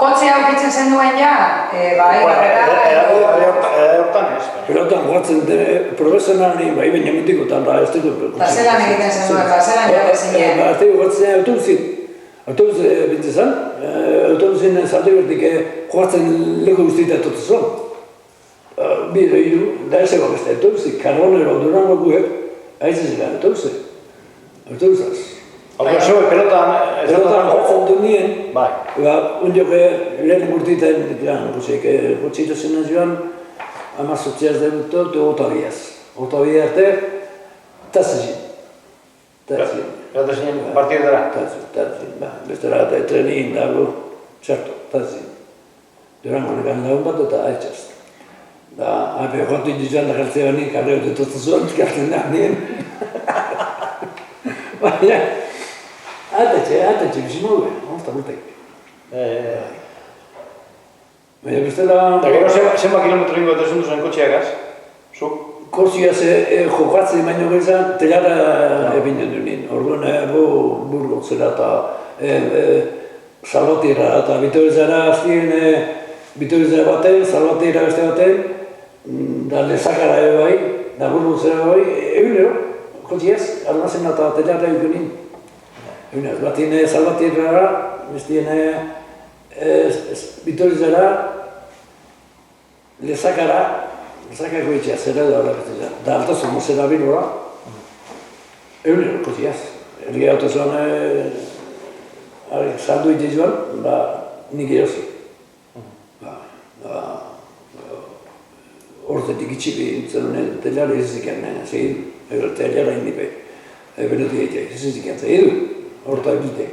Jotzea aukitzen zen duen ja, bai, hortan ez. Pelotan guatzen profesionali, bai, baina mitikotan da, ez dugu. Eta zelan egiten zen duen, zelan joate zinen. Ez dugu guatzen autobus bintzen zen, autobusin zalde bertik joatzen lego guztietan totu zen. Bide hiru, da ez ego beste autobusi, Karbonero, Durango guek, haitzen ziren autobusaz. Autobusoi pelotan joatzen du nien, bai. Undiok lehen urtiten, gotxeito zenen joan, amazotziaz debutot, otabiaz. Otabiaz arte, tazizin. Tazizin partidera? Tazizin, bestera eta trenin dago, txarto, tazizin. Durango nekan lagun bat eta haitxaz. Da, hape jotu dizan da galtzea banik, karreo detotu zuen, kartzen da nien. Baina, atetxe, bizimogue, horta mutek. Baina bestela... Eta gero zenba kilometro ingo eta zundu zen kotxeagaz? Zuk? Kotxeaz jokatzen baino gizan, telara ebinen duen. Orduan, Burgotzera eta Salvatierra eta Bitorizara aztien, Bitorizara baten, Salvatierra beste baten, da Lezakara bai, da Burgotzera bai, egunero, kotxeaz, almazen eta telara egunin. Egunero, batien Salvatierra, bestien Bitorizara, Lezakako itxea, zera da horrek ez da altasun mozera bilora, egunero kotxeaz. Ergi autozuan saldu ite joan, nik erosi. Hortetik itxipi zen telara iziziken, segin, telara indipe. Benetik egitea, iziziken, segin, horta egite.